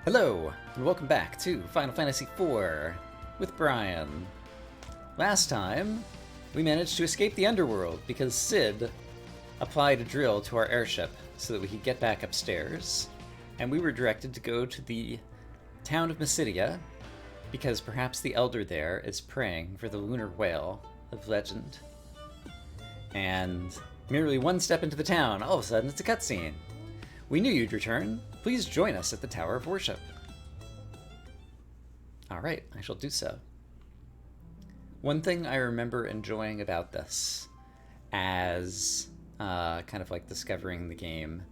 Hello, and welcome back to Final Fantasy IV with Brian. Last time, we managed to escape the underworld because Sid applied a drill to our airship so that we could get back upstairs, and we were directed to go to the town of Mysidia because perhaps the Elder there is praying for the lunar whale of legend. And merely one step into the town, all of a sudden it's a cutscene. We knew you'd return. Please join us at the Tower of Worship. Alright, I shall do so. One thing I remember enjoying about this, as kind of like discovering the game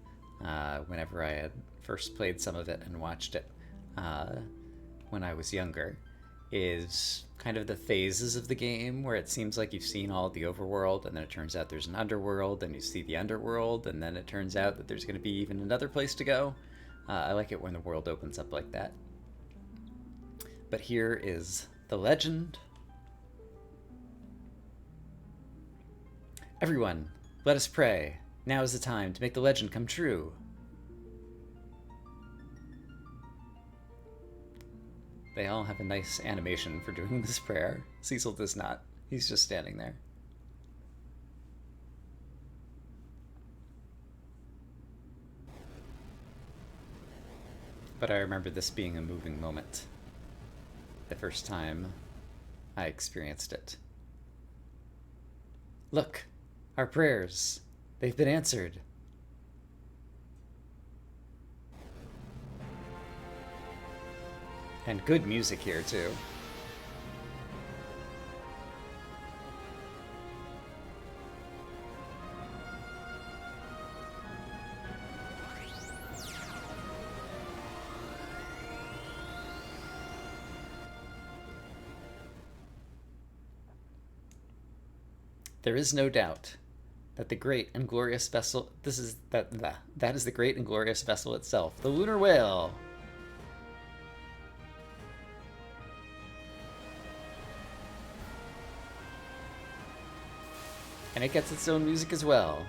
whenever I had first played some of it and watched it when I was younger, is kind of the phases of the game where it seems like you've seen all of the overworld, and then it turns out there's an underworld, and you see the underworld, and then it turns out that there's going to be even another place to go. I like it when the world opens up like that. But here is the legend. Everyone, let us pray. Now is the time to make the legend come true. They all have a nice animation for doing this prayer. Cecil does not. He's just standing there. But I remember this being a moving moment the first time I experienced it. Look, our prayers, they've been answered. And good music here, too. There is no doubt that the great and glorious vessel... That is the great and glorious vessel itself, the lunar whale. And it gets its own music as well.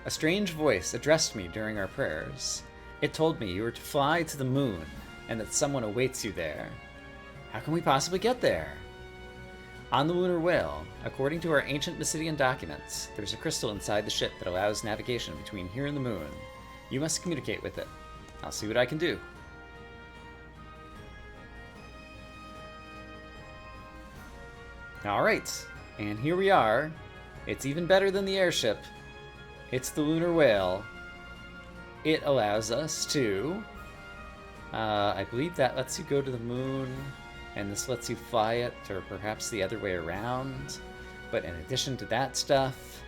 A strange voice addressed me during our prayers. It told me you were to fly to the moon, and that someone awaits you there. How can we possibly get there? On the lunar whale, according to our ancient Mysidian documents, there's a crystal inside the ship that allows navigation between here and the moon. You must communicate with it. I'll see what I can do. Alright, and here we are. It's even better than the airship. It's the lunar whale. It allows us to... I believe that lets you go to the moon, and this lets you fly it, or perhaps the other way around. But in addition to that stuff,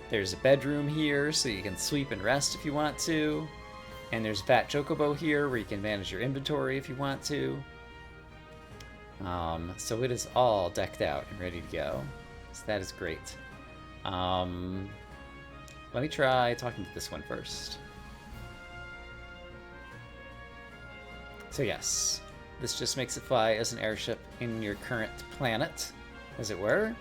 there's a bedroom here, so you can sleep and rest if you want to. And there's a Fat Chocobo here, where you can manage your inventory if you want to. So it is all decked out and ready to go. So that is great. Let me try talking to this one first. So yes, this just makes it fly as an airship in your current planet, as it were.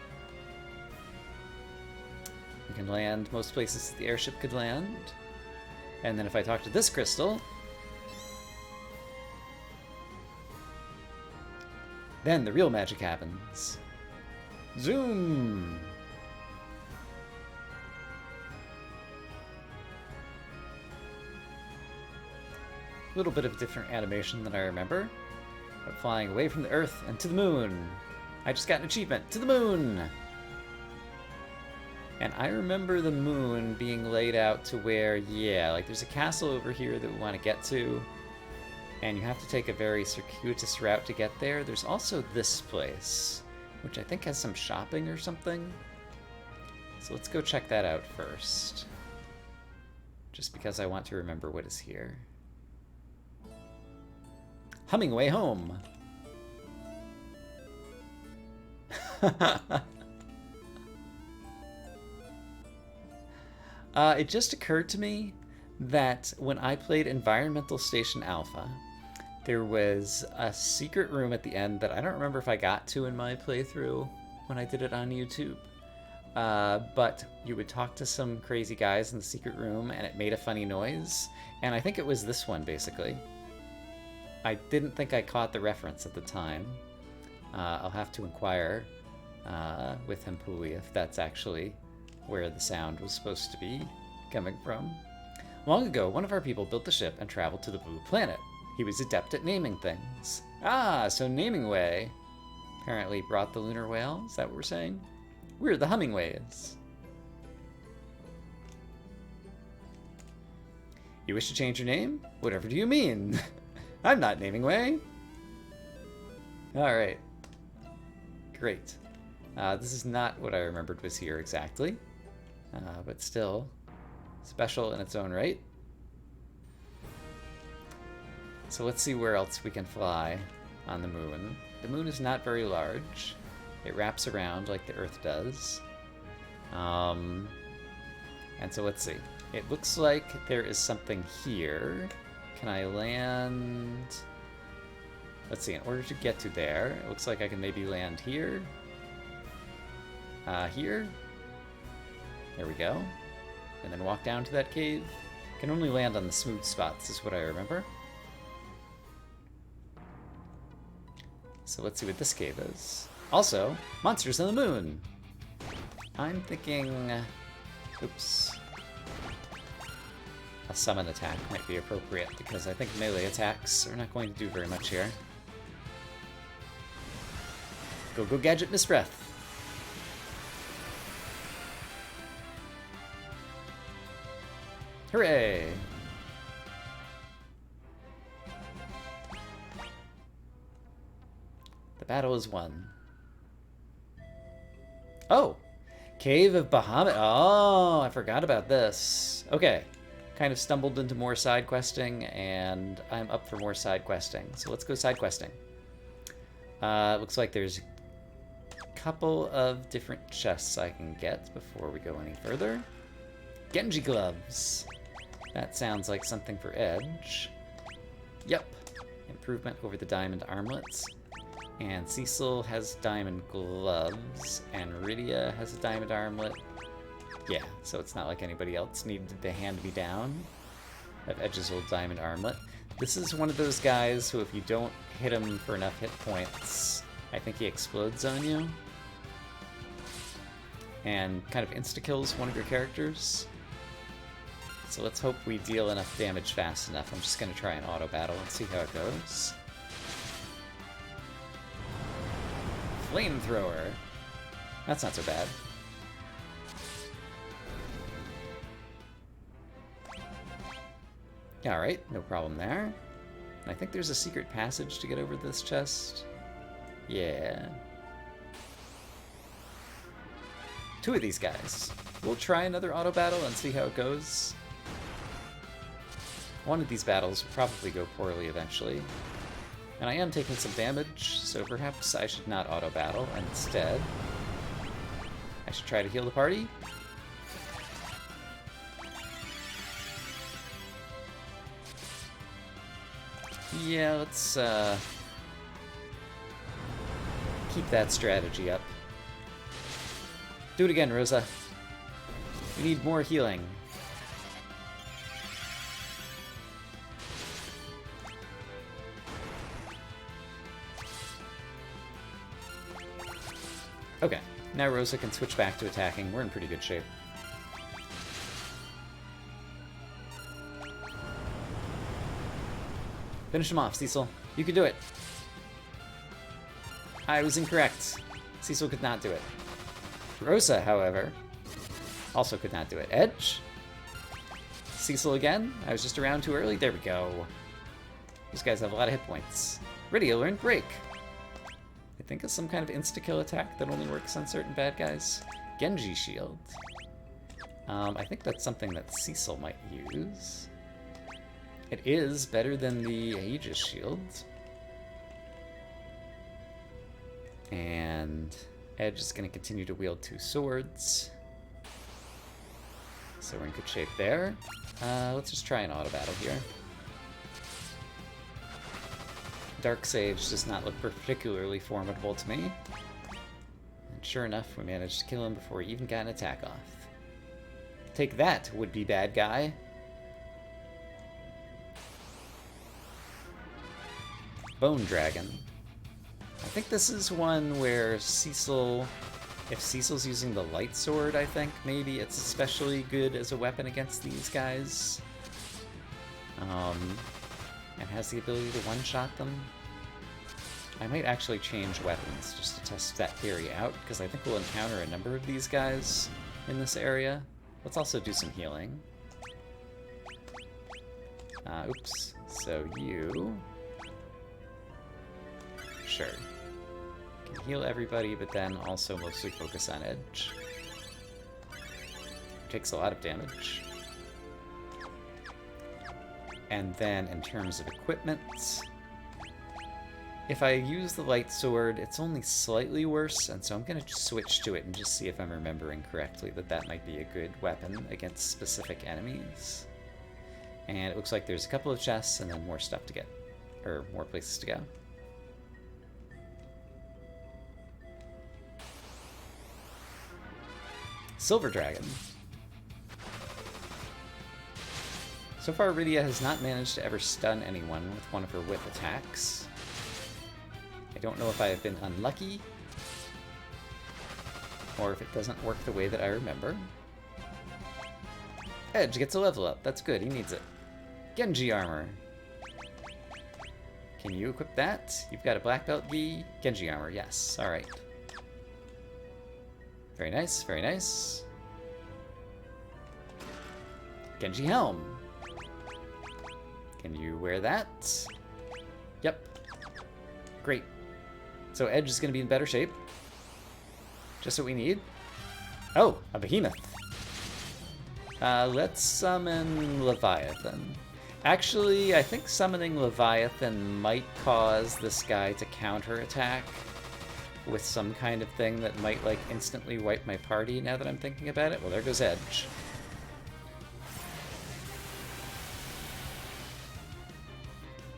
You can land most places the airship could land. And then if I talk to this crystal, then the real magic happens. Zoom! A little bit of a different animation than I remember. But flying away from the Earth and to the moon. I just got an achievement. To the moon! And I remember the moon being laid out to where, yeah, like there's a castle over here that we want to get to. And you have to take a very circuitous route to get there. There's also this place, which I think has some shopping or something. So let's go check that out first. Just because I want to remember what is here. Humming away home! It just occurred to me that when I played Environmental Station Alpha, there was a secret room at the end that I don't remember if I got to in my playthrough when I did it on YouTube. but you would talk to some crazy guys in the secret room, and it made a funny noise. And I think it was this one, basically. I didn't think I caught the reference at the time. I'll have to inquire with Hempuli if that's actually where the sound was supposed to be coming from. Long ago, one of our people built the ship and traveled to the Blue Planet. He was adept at naming things. Ah, so Naming Way apparently brought the lunar whale? Is that what we're saying? We're the Hummingways. You wish to change your name? Whatever do you mean? I'm not Naming Way. Alright. Great. This is not what I remembered was here exactly. But still, special in its own right. So let's see where else we can fly on the moon. The moon is not very large. It wraps around like the Earth does. And so let's see. It looks like there is something here. Can I land? Let's see, in order to get to there, it looks like I can maybe land here. Here. There we go. And then walk down to that cave. Can only land on the smooth spots, is what I remember. So let's see what this cave is. Also, monsters on the moon! I'm thinking... Oops. A summon attack might be appropriate, because I think melee attacks are not going to do very much here. Go, go, Gadget, Miss Breath! Hooray! The battle is won. Oh! Cave of Bahamut. Oh, I forgot about this. Okay. Kind of stumbled into more side questing, and I'm up for more side questing. So let's go side questing. Looks like there's a couple of different chests I can get before we go any further. Genji gloves. That sounds like something for Edge. Yep. Improvement over the diamond armlets. And Cecil has diamond gloves, and Rydia has a diamond armlet. Yeah, so it's not like anybody else needed to hand me down of Edge's old diamond armlet. This is one of those guys who, if you don't hit him for enough hit points, I think he explodes on you. And kind of insta-kills one of your characters. So let's hope we deal enough damage fast enough. I'm just going to try an auto battle and see how it goes. Flamethrower. That's not so bad. Alright, no problem there. I think there's a secret passage to get over this chest. Yeah. Two of these guys. We'll try another auto battle and see how it goes. One of these battles will probably go poorly eventually. And I am taking some damage, so perhaps I should not auto battle, and instead I should try to heal the party. Yeah, let's keep that strategy up. Do it again, Rosa. We need more healing. Okay, now Rosa can switch back to attacking. We're in pretty good shape. Finish him off, Cecil. You can do it. I was incorrect. Cecil could not do it. Rosa, however, also could not do it. Edge? Cecil again? I was just around too early? There we go. These guys have a lot of hit points. Rydia learned Break. I think it's some kind of insta-kill attack that only works on certain bad guys. Genji Shield. I think that's something that Cecil might use. It is better than the Aegis Shield. And Edge is going to continue to wield two swords. So we're in good shape there. Let's just try an auto battle here. Dark Sage does not look particularly formidable to me. Sure enough, we managed to kill him before he even got an attack off. Take that, would-be bad guy. Bone Dragon. I think this is one where Cecil... If Cecil's using the light sword, I think, maybe it's especially good as a weapon against these guys. And has the ability to one-shot them. I might actually change weapons just to test that theory out, because I think we'll encounter a number of these guys in this area. Let's also do some healing. Oops. So you... Sure. Can heal everybody, but then also mostly focus on Edge. Takes a lot of damage. And then in terms of equipment, if I use the light sword, it's only slightly worse, and so I'm going to switch to it and just see if I'm remembering correctly that that might be a good weapon against specific enemies. And it looks like there's a couple of chests and then more stuff to get, or more places to go. Silver Dragon. So far, Rydia has not managed to ever stun anyone with one of her whip attacks. I don't know if I have been unlucky, or if it doesn't work the way that I remember. Edge gets a level up. That's good. He needs it. Genji armor. Can you equip that? You've got a black belt V. Genji armor. Yes. All right. Very nice. Very nice. Genji helm. Can you wear that? Yep. Great. So Edge is going to be in better shape. Just what we need. Oh, a behemoth. Let's summon Leviathan. Actually, I think summoning Leviathan might cause this guy to counterattack with some kind of thing that might, like, instantly wipe my party now that I'm thinking about it. Well, there goes Edge.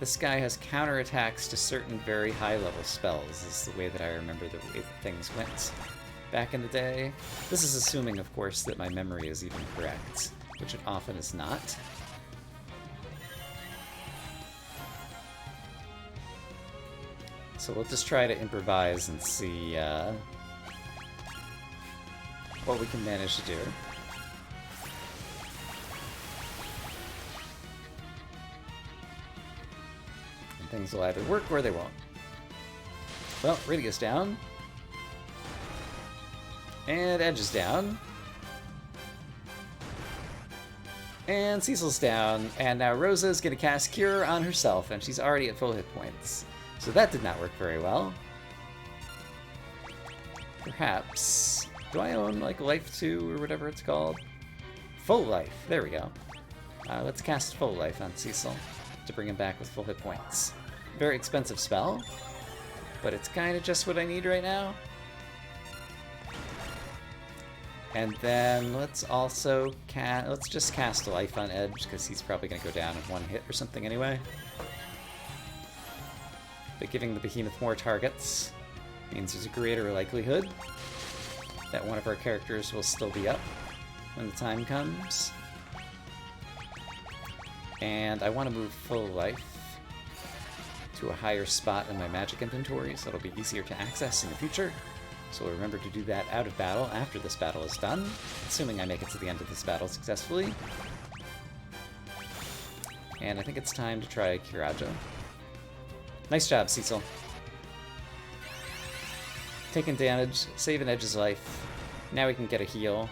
This guy has counterattacks to certain very high-level spells, is the way that I remember the way that things went back in the day. This is assuming, of course, that my memory is even correct, which it often is not. So we'll just try to improvise and see what we can manage to do. And things will either work or they won't. Well, Rydia's down. And Edge is down. And Cecil's down. And now Rosa's gonna cast Cure on herself, and she's already at full hit points. So that did not work very well. Perhaps... Do I own, like, Life 2 or whatever it's called? Full Life. There we go. Let's cast Full Life on Cecil to bring him back with full hit points. Very expensive spell, but it's kind of just what I need right now. And then let's also let's just cast Life on Edge, because he's probably going to go down in one hit or something anyway. But giving the behemoth more targets means there's a greater likelihood that one of our characters will still be up when the time comes. And I want to move Full Life to a higher spot in my magic inventory, so it'll be easier to access in the future. So we'll remember to do that out of battle after this battle is done, assuming I make it to the end of this battle successfully. And I think it's time to try Kiraja. Nice job, Cecil. Taking damage, saving Edge's life. Now we can get a heal.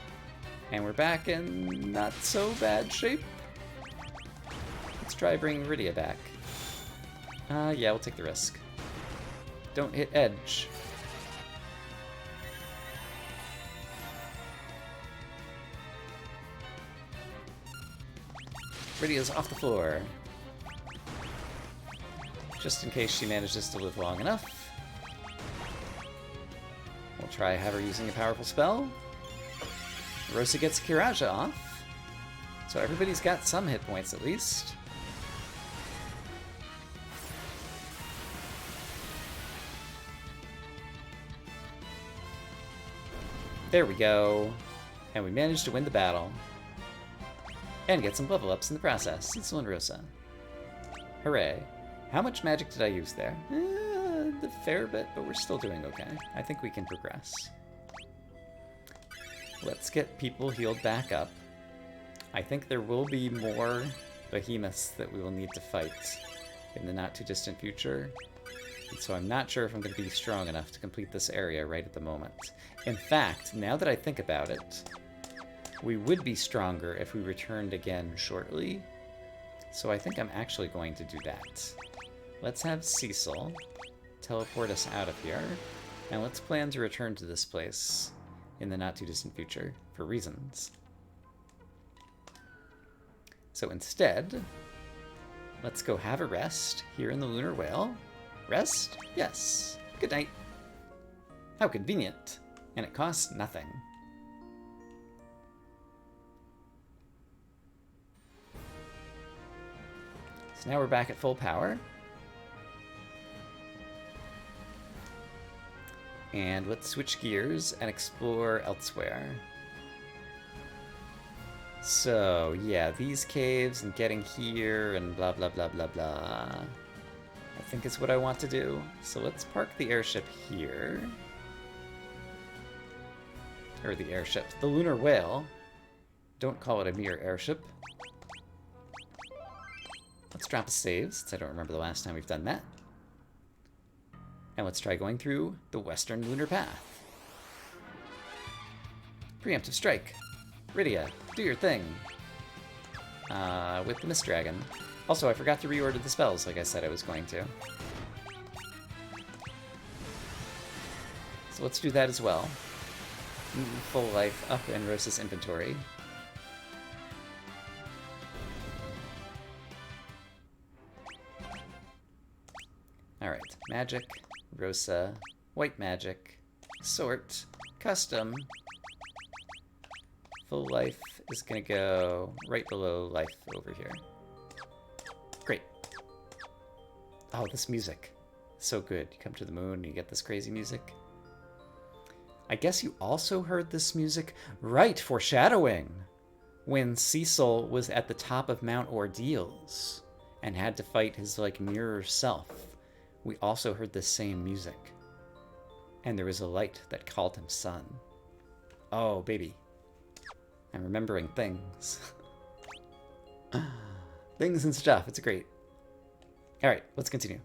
And we're back in not so bad shape. Let's try bringing Rydia back. Yeah, we'll take the risk. Don't hit Edge. Rydia's off the floor. Just in case she manages to live long enough. We'll try have her using a powerful spell. Rosa gets Kiraja off. So everybody's got some hit points at least. There we go. And we managed to win the battle. And get some level ups in the process. Cecil and Rosa. Hooray. How much magic did I use there? A fair bit, but we're still doing okay. I think we can progress. Let's get people healed back up. I think there will be more behemoths that we will need to fight in the not-too-distant future. And so I'm not sure if I'm going to be strong enough to complete this area right at the moment. In fact, now that I think about it, we would be stronger if we returned again shortly. So I think I'm actually going to do that. Let's have Cecil teleport us out of here. And let's plan to return to this place in the not-too-distant future for reasons. So instead, let's go have a rest here in the Lunar Whale. Rest? Yes. Good night. How convenient. And it costs nothing. So now we're back at full power. And let's switch gears and explore elsewhere. So, yeah, these caves and getting here and blah, blah, blah, blah, blah. I think is what I want to do. So let's park the airship here. Or the airship. The Lunar Whale. Don't call it a mere airship. Let's drop a save, since I don't remember the last time we've done that. And let's try going through the Western Lunar Path. Preemptive Strike. Rydia, do your thing. With the Mist Dragon. Also, I forgot to reorder the spells like I said I was going to. So let's do that as well. Full life up in Rosa's inventory. Alright, magic, Rosa, white magic, sort, custom. Full life is gonna go right below life over here. Great. Oh, this music. So good. You come to the moon and you get this crazy music. I guess you also heard this music. Right, foreshadowing. When Cecil was at the top of Mount Ordeals and had to fight his, like, mirror self. We also heard the same music. And there was a light that called him son. Oh, baby. I'm remembering things. Things and stuff. It's great. Alright, let's continue.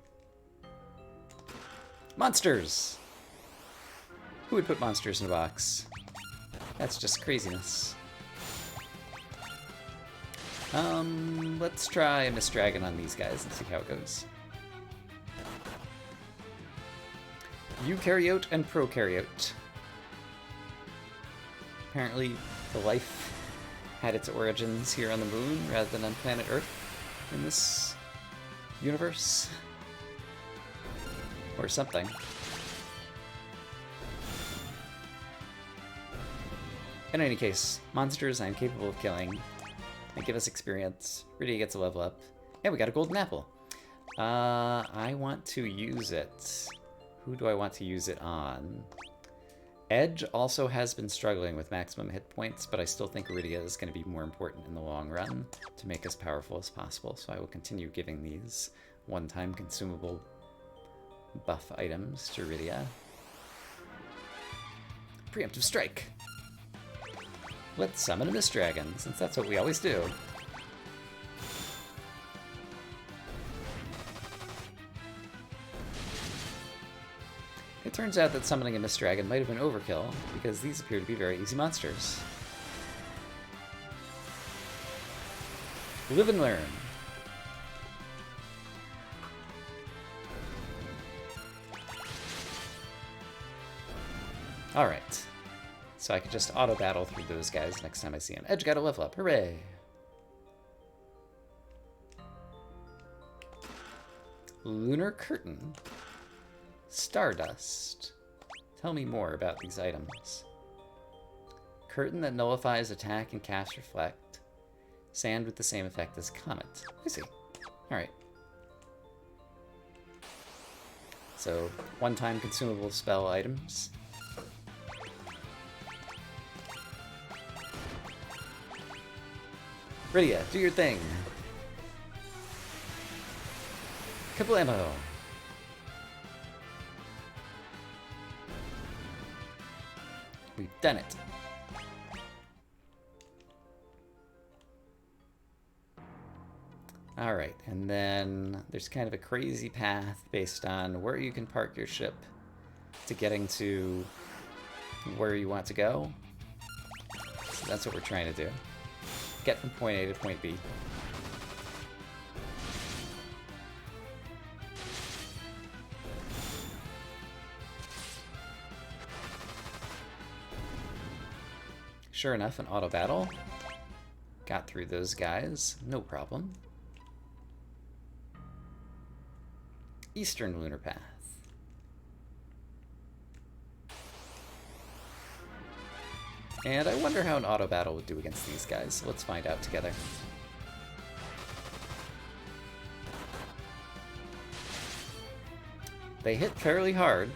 Monsters! Who would put monsters in a box? That's just craziness. Let's try a Mist Dragon on these guys and see how it goes. Eukaryote and Prokaryote. Apparently, the life had its origins here on the moon rather than on planet Earth in this universe. Or something. In any case, monsters I'm capable of killing. They give us experience. Rydia gets a level up. And we got a golden apple. I want to use it. Who do I want to use it on? Edge also has been struggling with maximum hit points, but I still think Rydia is going to be more important in the long run to make as powerful as possible, so I will continue giving these one-time consumable buff items to Rydia. Preemptive Strike! Let's summon a Mist Dragon, since that's what we always do. It turns out that summoning a Mist Dragon might have been overkill, because these appear to be very easy monsters. Live and learn. Alright. So I can just auto-battle through those guys next time I see him. Edge got a level up. Hooray! Lunar Curtain. Stardust. Tell me more about these items. Curtain that nullifies attack and cast reflect. Sand with the same effect as Comet. I see. Alright. So, one-time consumable spell items. Rydia, do your thing. Kablamo! We've done it. Alright, and then there's kind of a crazy path based on where you can park your ship to getting to where you want to go. So that's what we're trying to do. Get from point A to point B. Sure enough, an auto battle. Got through those guys, no problem. Eastern Lunar Path. And I wonder how an auto battle would do against these guys. So let's find out together. They hit fairly hard.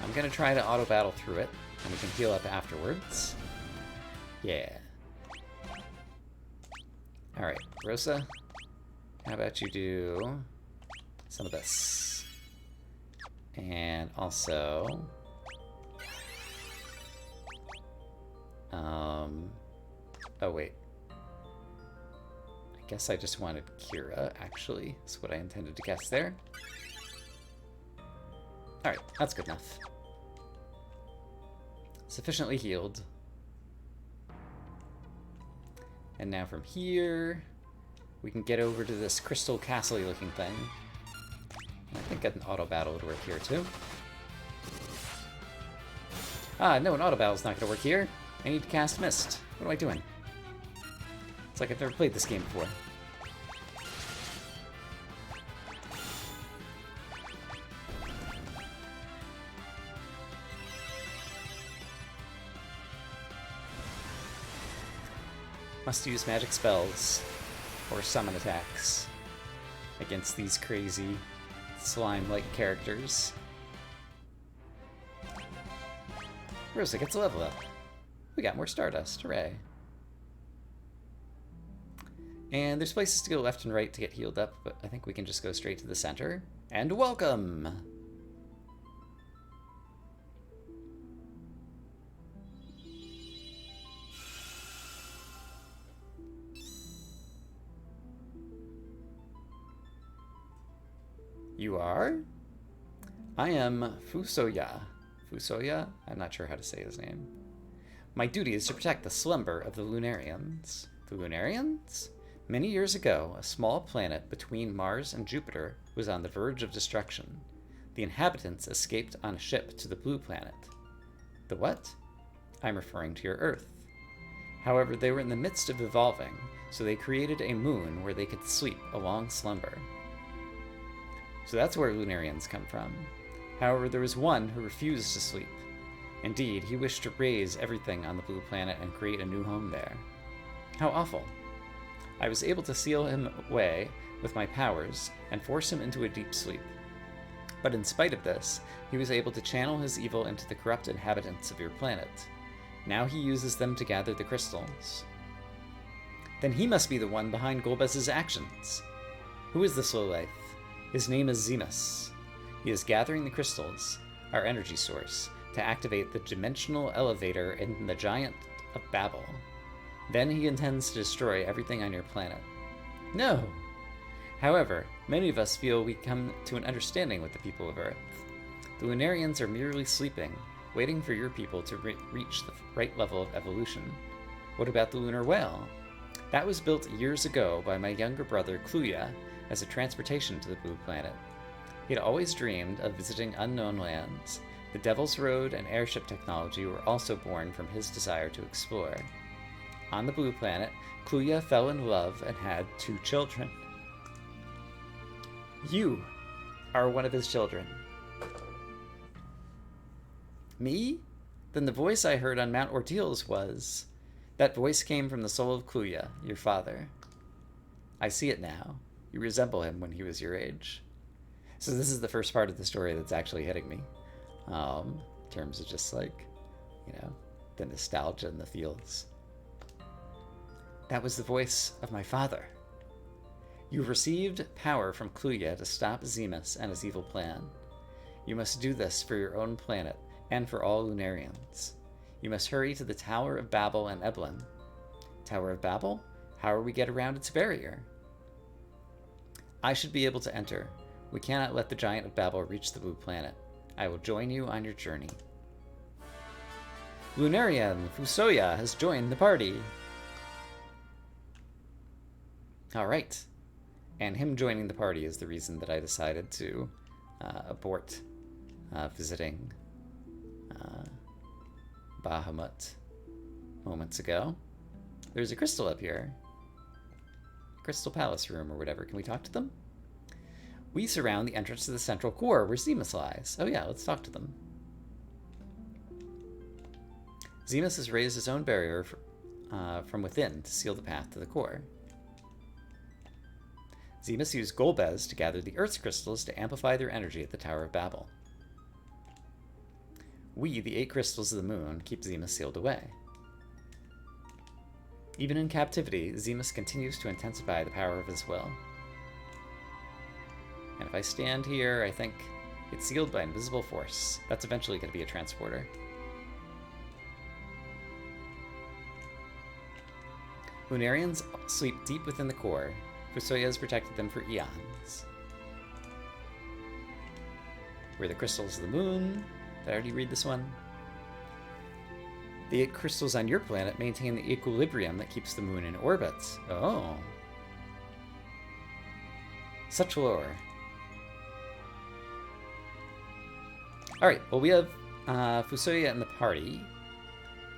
I'm gonna try to auto battle through it, and we can heal up afterwards. Yeah. Alright, Rosa, how about you do some of this? And also... oh wait. I guess I just wanted Kira, actually. That's what I intended to guess there. Alright, that's good enough. Sufficiently healed. And now from here, we can get over to this crystal castle-y looking thing. I think an auto battle would work here too. Ah, no, an auto battle's not gonna work here. I need to cast Mist. What am I doing? It's like I've never played this game before. Must use magic spells or summon attacks against these crazy slime-like characters. Rosa gets a level up. We got more Stardust, hooray. And there's places to go left and right to get healed up, but I think we can just go straight to the center. And welcome! You are? I am Fusoya. Fusoya? I'm not sure how to say his name. My duty is to protect the slumber of the Lunarians. The Lunarians? Many years ago, a small planet between Mars and Jupiter was on the verge of destruction. The inhabitants escaped on a ship to the Blue Planet. The what? I'm referring to your Earth. However, they were in the midst of evolving, so they created a moon where they could sleep a long slumber. So that's where Lunarians come from. However, there was one who refused to sleep. Indeed, he wished to raise everything on the Blue Planet and create a new home there. How awful. I was able to seal him away with my powers and force him into a deep sleep. But in spite of this, he was able to channel his evil into the corrupt inhabitants of your planet. Now he uses them to gather the crystals. Then he must be the one behind Golbez's actions. Who is this lowlife? His name is Zemus. He is gathering the crystals, our energy source, to activate the dimensional elevator in the Giant of Babel. Then he intends to destroy everything on your planet. No! However, many of us feel we come to an understanding with the people of Earth. The Lunarians are merely sleeping, waiting for your people to reach the right level of evolution. What about the lunar whale? That was built years ago by my younger brother Kluya as a transportation to the Blue Planet. He had always dreamed of visiting unknown lands. The Devil's Road and airship technology were also born from his desire to explore. On the Blue Planet, Kluya fell in love and had 2 children. You are one of his children. Me? Then the voice I heard on Mount Ordeals was... That voice came from the soul of Kluya, your father. I see it now. You resemble him when he was your age. So this is the first part of the story that's actually hitting me. In terms of just like, you know, the nostalgia and the feels. That was the voice of my father. You've received power from Kluya to stop Zemus and his evil plan. You must do this for your own planet and for all Lunarians. You must hurry to the Tower of Babel and Eblin. Tower of Babel? How will we get around its barrier? I should be able to enter. We cannot let the Giant of Babel reach the Blue Planet. I will join you on your journey. Lunarian Fusoya has joined the party. Alright. And him joining the party is the reason that I decided to abort visiting Bahamut moments ago. There's a crystal up here. Crystal Palace room or whatever. Can we talk to them? We surround the entrance to the central core where Zemus lies. Oh yeah, let's talk to them. Zemus has raised his own barrier from within to seal the path to the core. Zemus used Golbez to gather the Earth's crystals to amplify their energy at the Tower of Babel. We, the 8 crystals of the moon, keep Zemus sealed away. Even in captivity, Zemus continues to intensify the power of his will. And if I stand here, I think it's sealed by invisible force. That's eventually going to be a transporter. Lunarians sleep deep within the core. Fusoya has protected them for eons. We're the crystals of the moon. Did I already read this one? The 8 crystals on your planet maintain the equilibrium that keeps the moon in orbit. Oh. Such lore. Alright, well we have Fusoya in the party.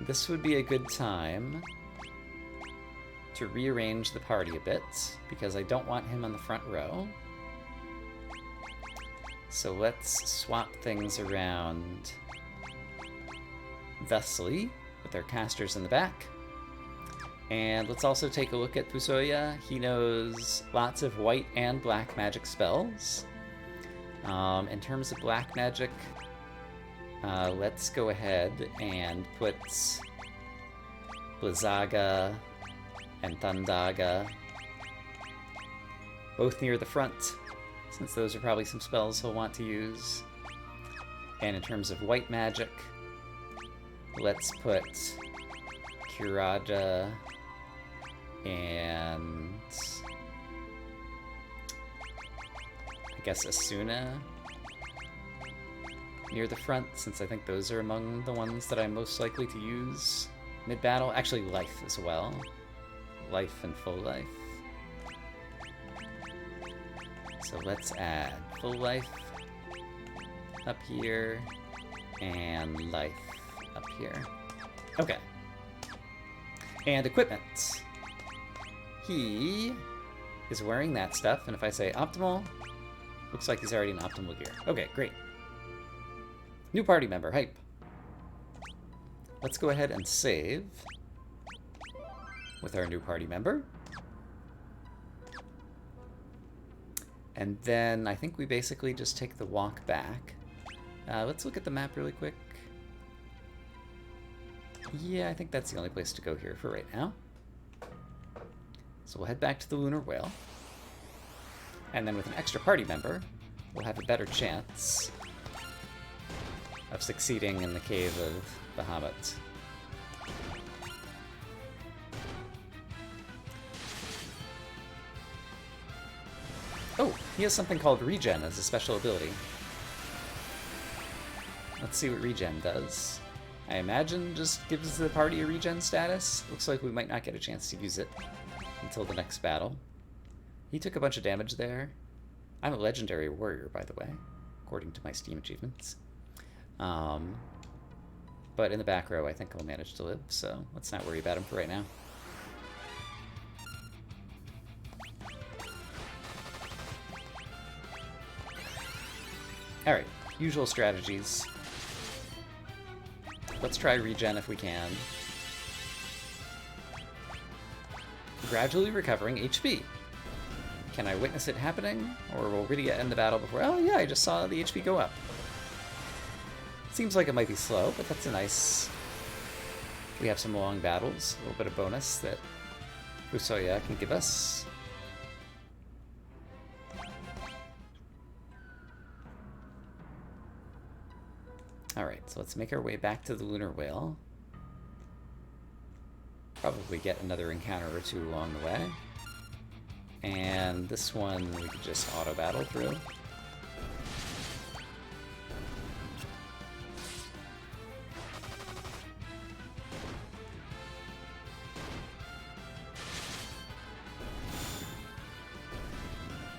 This would be a good time to rearrange the party a bit, because I don't want him on the front row. So let's swap things around thusly, with our casters in the back. And let's also take a look at Fusoya. He knows lots of white and black magic spells. In terms of black magic, let's go ahead and put Blizzaga and Thundaga both near the front, since those are probably some spells he'll want to use. And in terms of white magic, let's put Kiraja and I guess Asuna near the front, since I think those are among the ones that I'm most likely to use mid-battle. Actually, Life as well. Life and Full Life. So let's add Full Life up here and Life up here. Okay. And equipment. He is wearing that stuff, and if I say optimal, looks like he's already in optimal gear. Okay, great. New party member, hype. Let's go ahead and save with our new party member. And then I think we basically just take the walk back. Let's look at the map really quick. Yeah, I think that's the only place to go here for right now. So we'll head back to the Lunar Whale. And then with an extra party member, we'll have a better chance of succeeding in the Cave of Bahamut. Oh, he has something called Regen as a special ability. Let's see what Regen does. I imagine just gives the party a Regen status. Looks like we might not get a chance to use it until the next battle. He took a bunch of damage there. I'm a legendary warrior, by the way, according to my Steam achievements. But in the back row, I think I'll manage to live, so let's not worry about him for right now. Alright, usual strategies. Let's try Regen if we can. Gradually recovering HP. Can I witness it happening? Or will Rydia end the battle before? Oh yeah, I just saw the HP go up. Seems like it might be slow, but that's a nice... We have some long battles, a little bit of bonus that Usoya can give us. Alright, so let's make our way back to the Lunar Whale. Probably get another encounter or two along the way. And this one we could just auto-battle through.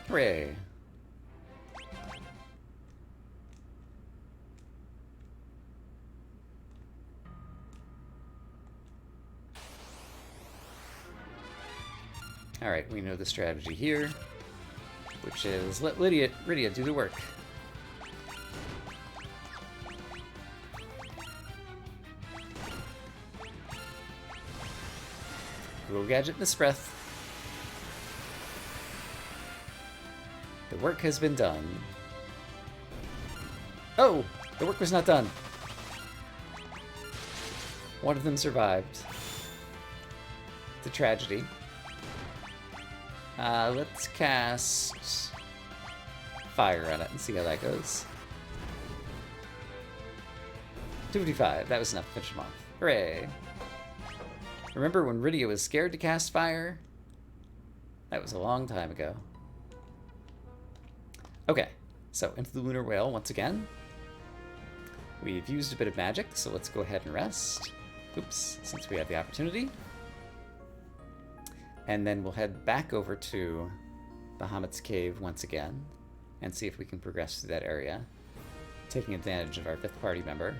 Hooray! Alright, we know the strategy here, which is let Rydia do the work. Google Gadget Miss Breath. The work has been done. Oh! The work was not done! One of them survived. It's a tragedy. Let's cast fire on it and see how that goes. 255, that was enough to finish him off. Hooray! Remember when Rydia was scared to cast fire? That was a long time ago. Okay, so into the Lunar Whale once again. We've used a bit of magic, so let's go ahead and rest. Oops, since we have the opportunity. And then we'll head back over to Bahamut's Cave once again and see if we can progress through that area, taking advantage of our 5th party member.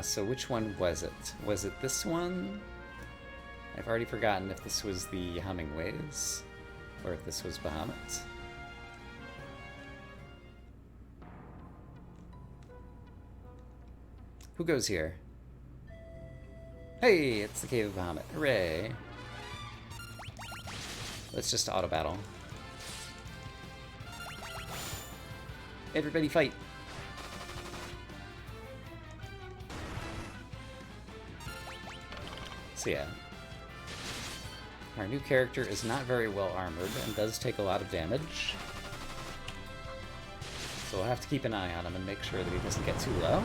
So which one was it? Was it this one? I've already forgotten if this was the Hummingways or if this was Bahamut. Who goes here? Hey, it's the Cave of Bahamut. Hooray! Let's just auto-battle. Everybody fight! So yeah. Our new character is not very well armored and does take a lot of damage. So we'll have to keep an eye on him and make sure that he doesn't get too low.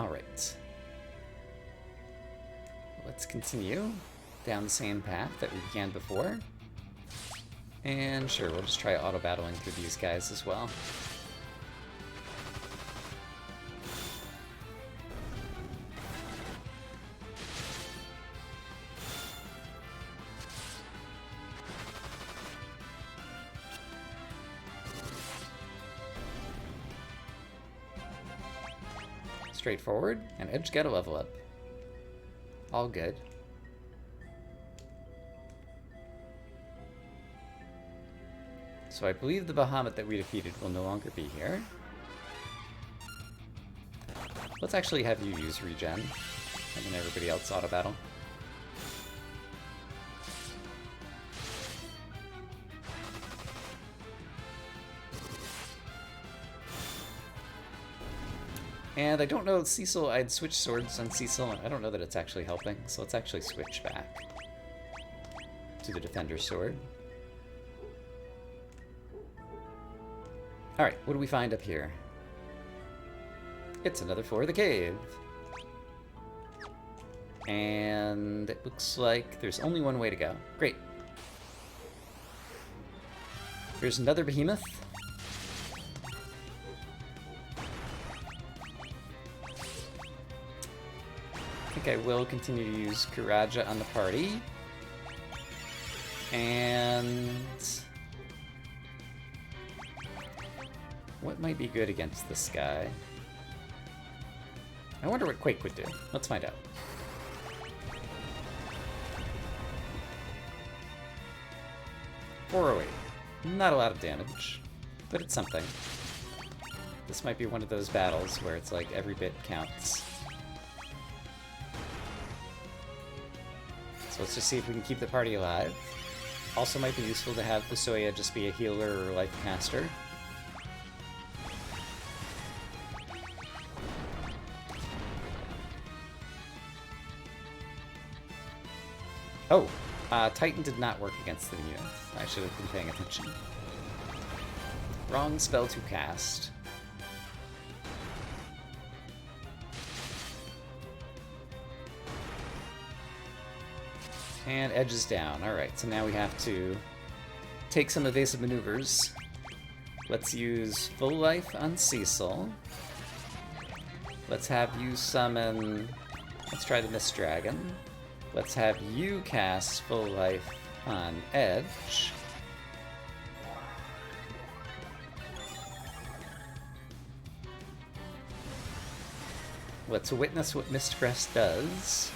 Alright. Let's continue down the same path that we began before. And sure, we'll just try auto-battling through these guys as well. Straightforward, and Edge got a level up. All good. So I believe the Bahamut that we defeated will no longer be here. Let's actually have you use regen, and then everybody else auto-battle. And I don't know, Cecil, I'd switch swords on Cecil, and I don't know that it's actually helping, so let's actually switch back to the Defender Sword. Alright, what do we find up here? It's another floor of the cave. And it looks like there's only one way to go. Great. Here's another behemoth. I think I will continue to use Kuraja on the party. And what might be good against this guy? I wonder what Quake would do. Let's find out. .408. Not a lot of damage, but it's something. This might be one of those battles where it's like every bit counts. So let's just see if we can keep the party alive. Also might be useful to have Fusoya just be a healer or life caster. Oh, Titan did not work against the unit. I should have been paying attention. Wrong spell to cast. And Edge is down. Alright, so now we have to take some evasive maneuvers. Let's use Full Life on Cecil. Let's have you summon... Let's try the Mist Dragon. Let's have you cast Full Life on Edge. Let's witness what Mistcrest does.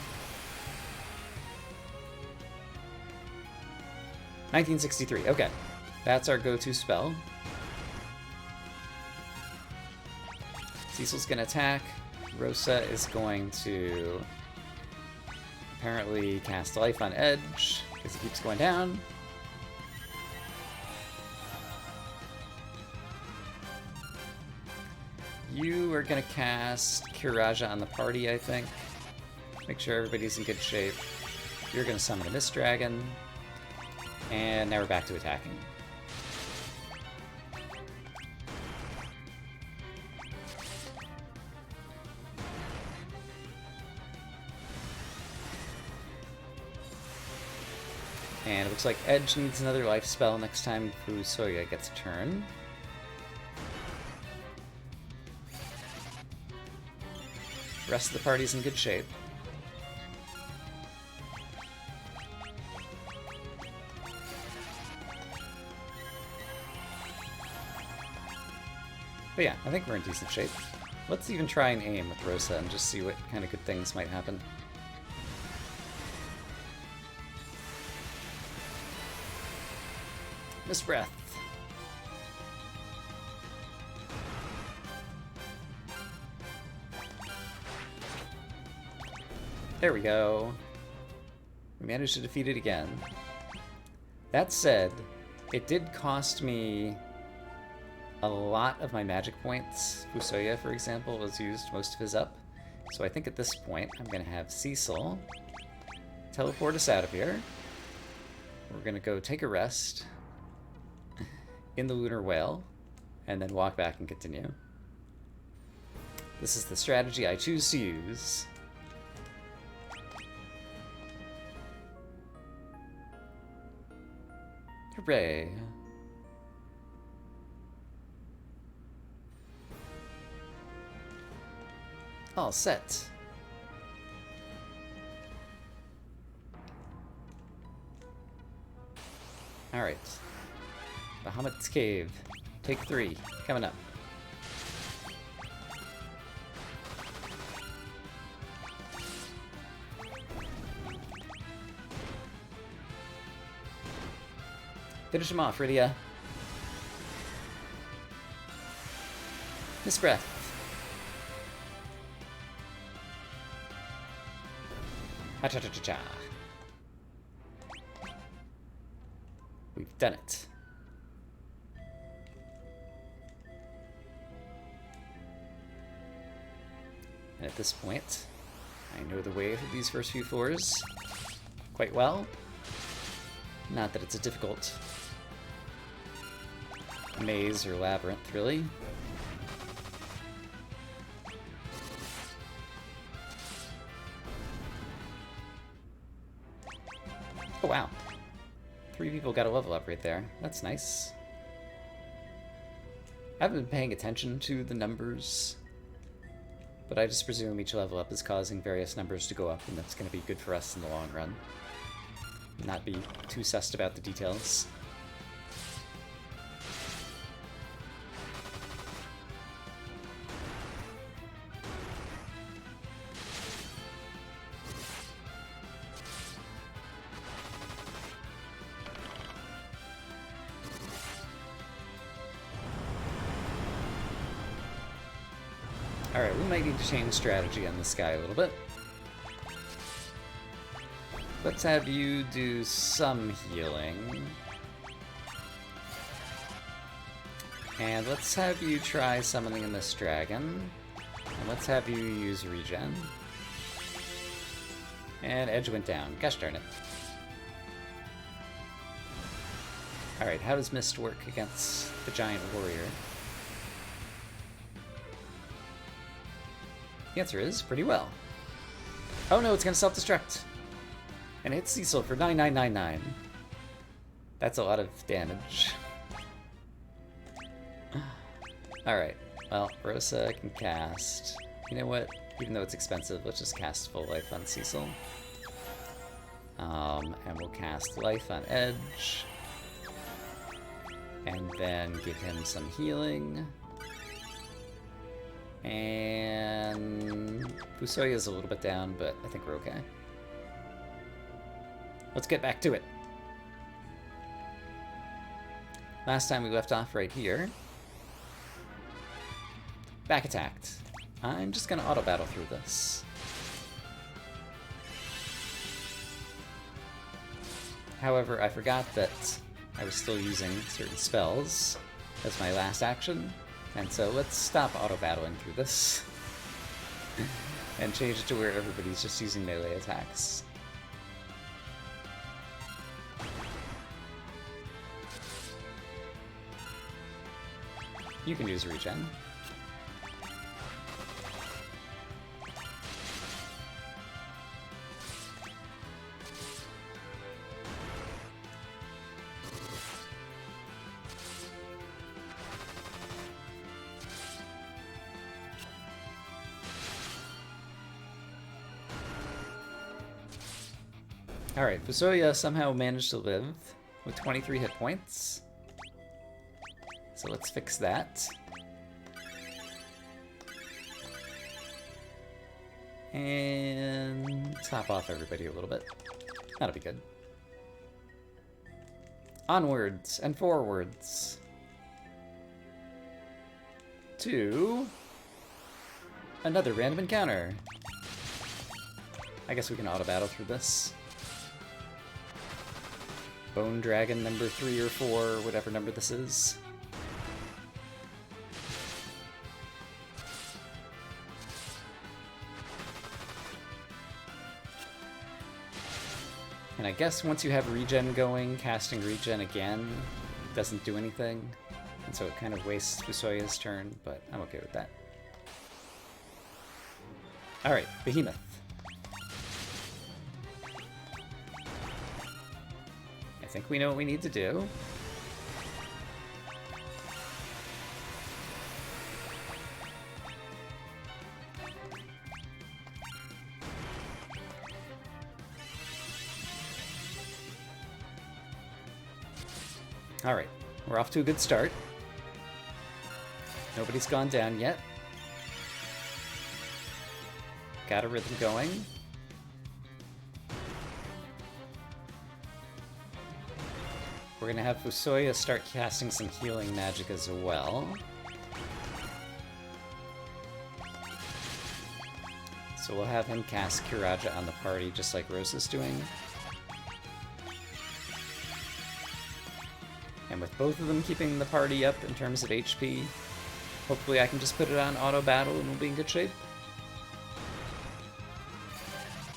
1963, okay. That's our go-to spell. Cecil's gonna attack. Rosa is going to apparently cast Life on Edge, because he keeps going down. You are gonna cast Kiraja on the party, I think. Make sure everybody's in good shape. You're gonna summon a Mist Dragon. And now we're back to attacking. And it looks like Edge needs another life spell next time Fusoya gets a turn. The rest of the party's in good shape. But yeah, I think we're in decent shape. Let's even try and aim with Rosa and just see what kind of good things might happen. Miss Breath. There we go. We managed to defeat it again. That said, it did cost me a lot of my magic points. Fusoya, for example, was used most of his up. So I think at this point, I'm going to have Cecil teleport us out of here. We're going to go take a rest in the Lunar Whale, and then walk back and continue. This is the strategy I choose to use. Hooray! All set. Alright. Bahamut's Cave. Take 3. Coming up. Finish him off, Rydia. Miss Breath. Ha-cha-cha-cha-cha. We've done it. And at this point, I know the way through these first few floors quite well. Not that it's a difficult maze or labyrinth, really. Oh wow. 3 people got a level up right there. That's nice. I haven't been paying attention to the numbers, but I just presume each level up is causing various numbers to go up, and that's going to be good for us in the long run. Not be too sussed about the details. Alright, we might need to change strategy on this guy a little bit. Let's have you do some healing. And let's have you try summoning in this dragon. And let's have you use regen. And edge went down. Gosh darn it. Alright, how does Mist work against the giant warrior? The answer is pretty well. Oh no, it's gonna self-destruct. And hit Cecil for 9999. That's a lot of damage. Alright, well, Rosa can cast. You know what? Even though it's expensive, let's just cast Full Life on Cecil. And we'll cast Life on Edge. And then give him some healing. And Fusoya's a little bit down, but I think we're okay. Let's get back to it. Last time we left off right here. Back attacked. I'm just gonna auto battle through this. However, I forgot that I was still using certain spells as my last action, and so let's stop auto battling through this and change it to where everybody's just using melee attacks. You can use regen. Alright, Fusoya somehow managed to live with 23 hit points. So let's fix that. And top off everybody a little bit. That'll be good. Onwards and forwards. To another random encounter. I guess we can auto battle through this. Bone Dragon number 3 or 4, whatever number this is. And I guess once you have regen going, casting regen again doesn't do anything. And so it kind of wastes Fusoya's turn, but I'm okay with that. Alright, Behemoth. I think we know what we need to do. Alright, we're off to a good start. Nobody's gone down yet. Got a rhythm going. We're gonna have Fusoya start casting some healing magic as well. So we'll have him cast Kiraja on the party just like Rosa's doing. And with both of them keeping the party up in terms of HP, hopefully I can just put it on auto battle and we'll be in good shape.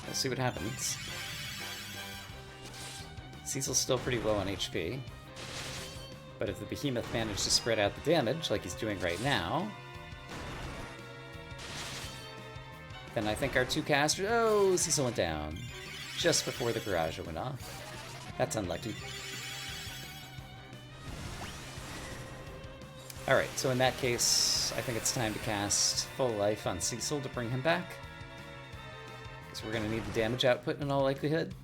We'll see what happens. Cecil's still pretty low on HP, but if the Behemoth managed to spread out the damage like he's doing right now, then I think our two casters... Oh, Cecil went down just before the Garage went off. That's unlucky. Alright, so in that case, I think it's time to cast Full Life on Cecil to bring him back. Because we're going to need the damage output in all likelihood.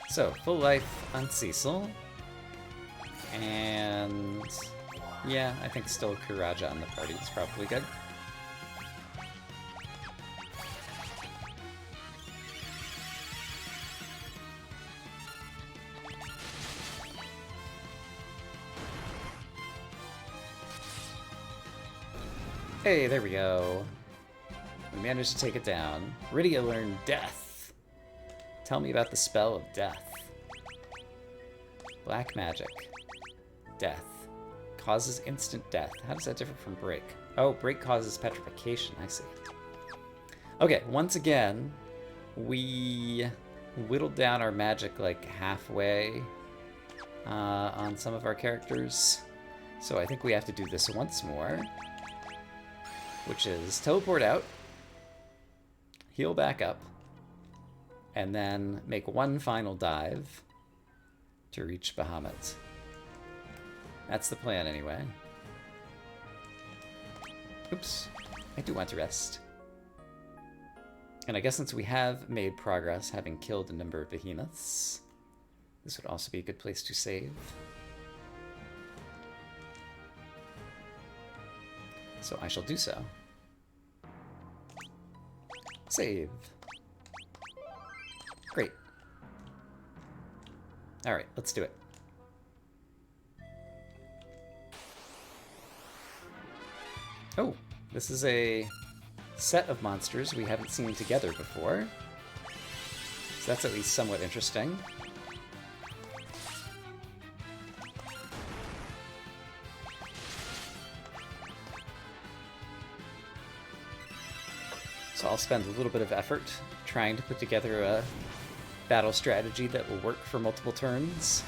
So, Full Life on Cecil. And... yeah, I think still Kiraja on the party is probably good. Hey, there we go. We managed to take it down. Rydia learned Death. Tell me about the spell of Death. Black magic. Death. Causes instant death. How does that differ from Break? Oh, Break causes petrification. I see. Okay, once again, we whittled down our magic like halfway on some of our characters. So I think we have to do this once more, which is teleport out, heal back up, and then make one final dive to reach Bahamut. That's the plan anyway. Oops, I do want to rest. And I guess since we have made progress, having killed a number of behemoths, this would also be a good place to save. So I shall do so. Save. Great. Alright, let's do it. Oh, this is a set of monsters we haven't seen together before. So that's at least somewhat interesting. So I'll spend a little bit of effort trying to put together a battle strategy that will work for multiple turns.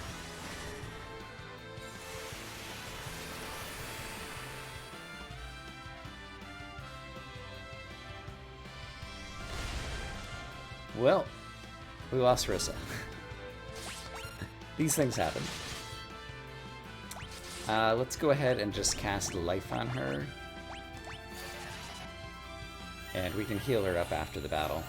Well, we lost Rissa. These things happen. Let's go ahead and just cast Life on her. And we can heal her up after the battle.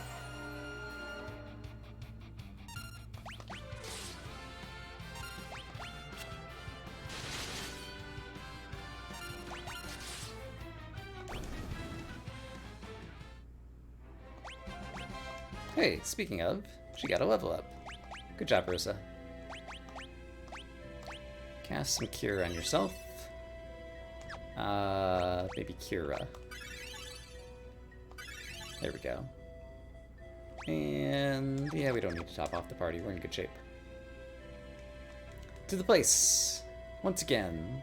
Hey, speaking of, she got a level up. Good job, Rissa. Cast some Cure on yourself. Maybe Cura. There we go. And yeah, we don't need to top off the party. We're in good shape. To the place. Once again.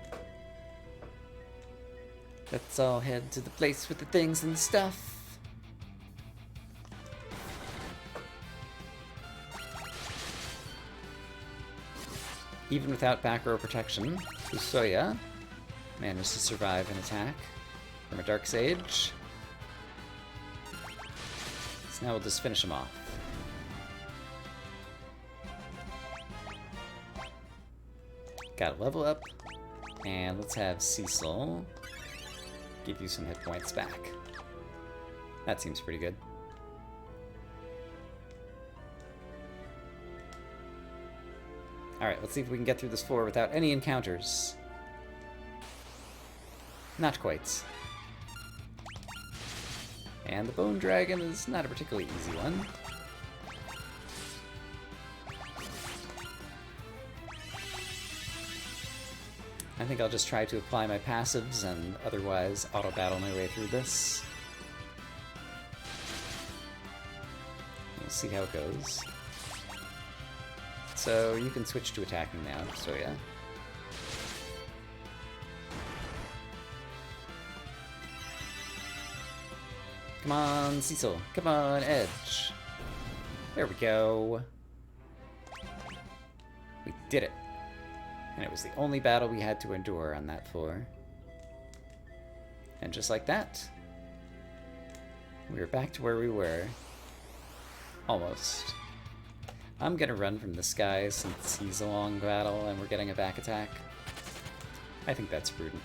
Let's all head to the place with the things and the stuff. Even without back row protection, Usoya managed to survive an attack from a Dark Sage. So now we'll just finish him off. Got a level up, and let's have Cecil give you some hit points back. That seems pretty good. Alright, let's see if we can get through this floor without any encounters. Not quite. And the Bone Dragon is not a particularly easy one. I think I'll just try to apply my passives and otherwise auto-battle my way through this. We'll see how it goes. So you can switch to attacking now, so yeah. Come on, Cecil. Come on, Edge. There we go. We did it. And it was the only battle we had to endure on that floor. And just like that, we were back to where we were. Almost. I'm gonna run from this guy since he's a long battle and we're getting a back attack. I think that's prudent.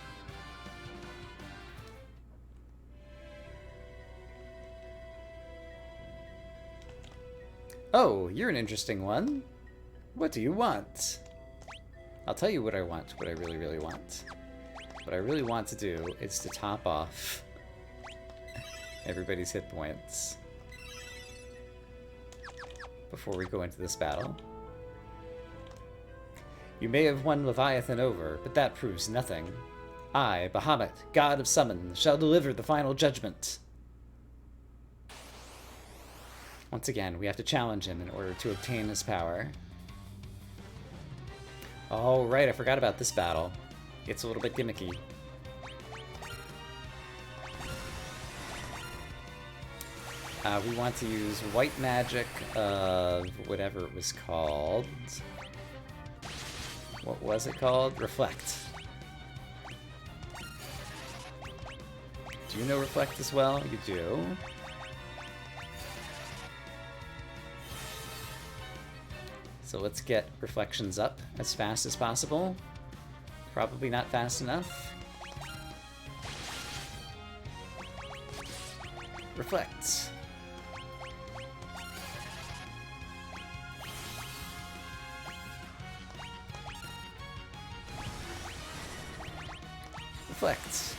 Oh, you're an interesting one. What do you want? I'll tell you what I want, what I really, really want. What I really want to do is to top off everybody's hit points before we go into this battle. You may have won Leviathan over, but that proves nothing. I, Bahamut, god of summons, shall deliver the final judgment. Once again, we have to challenge him in order to obtain his power. Oh, right, I forgot about this battle. It's a little bit gimmicky. We want to use white magic of whatever it was called. What was it called? Reflect. Do you know Reflect as well? You do. So let's get reflections up as fast as possible. Probably not fast enough. Reflect. Reflect.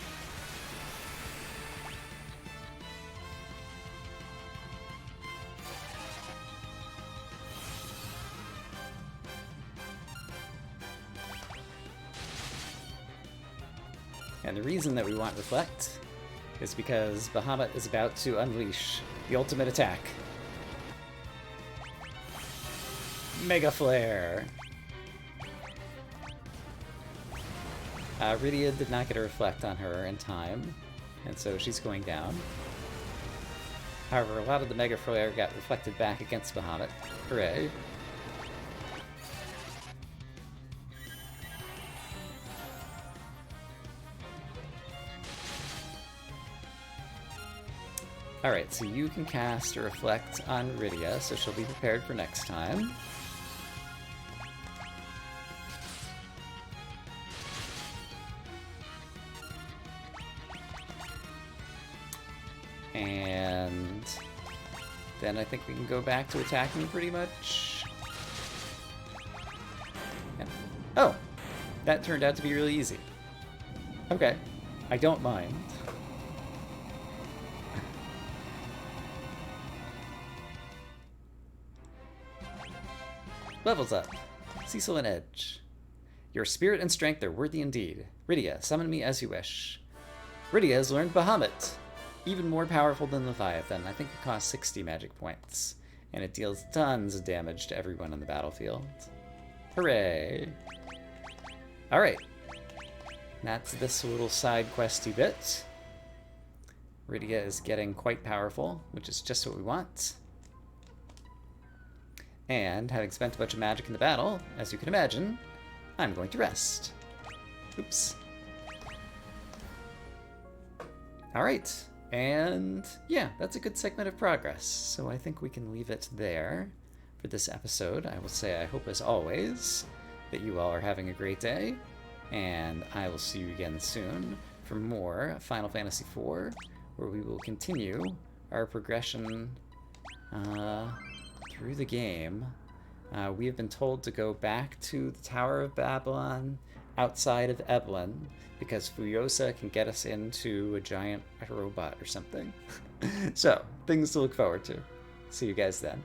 And the reason that we want Reflect is because Bahamut is about to unleash the ultimate attack. Mega Flare! Rydia did not get a Reflect on her in time, and so she's going down. However, a lot of the Mega Flare got reflected back against Bahamut. Hooray! Alright, so you can cast a Reflect on Rydia, so she'll be prepared for next time. And then I think we can go back to attacking pretty much. And, oh! That turned out to be really easy. Okay. I don't mind. Levels up. Cecil and Edge. Your spirit and strength are worthy indeed. Rydia, summon me as you wish. Rydia has learned Bahamut. Even more powerful than Leviathan. I think it costs 60 magic points. And it deals tons of damage to everyone on the battlefield. Hooray! Alright. That's this little side questy bit. Rydia is getting quite powerful, which is just what we want. And, having spent a bunch of magic in the battle, as you can imagine, I'm going to rest. Oops. Alright, and yeah, that's a good segment of progress. So I think we can leave it there for this episode. I will say I hope, as always, that you all are having a great day, and I will see you again soon for more Final Fantasy IV, where we will continue our progression through the game. We have been told to go back to the Tower of Babylon outside of Evelyn because Furiosa can get us into a giant robot or something. So, things to look forward to. See you guys then.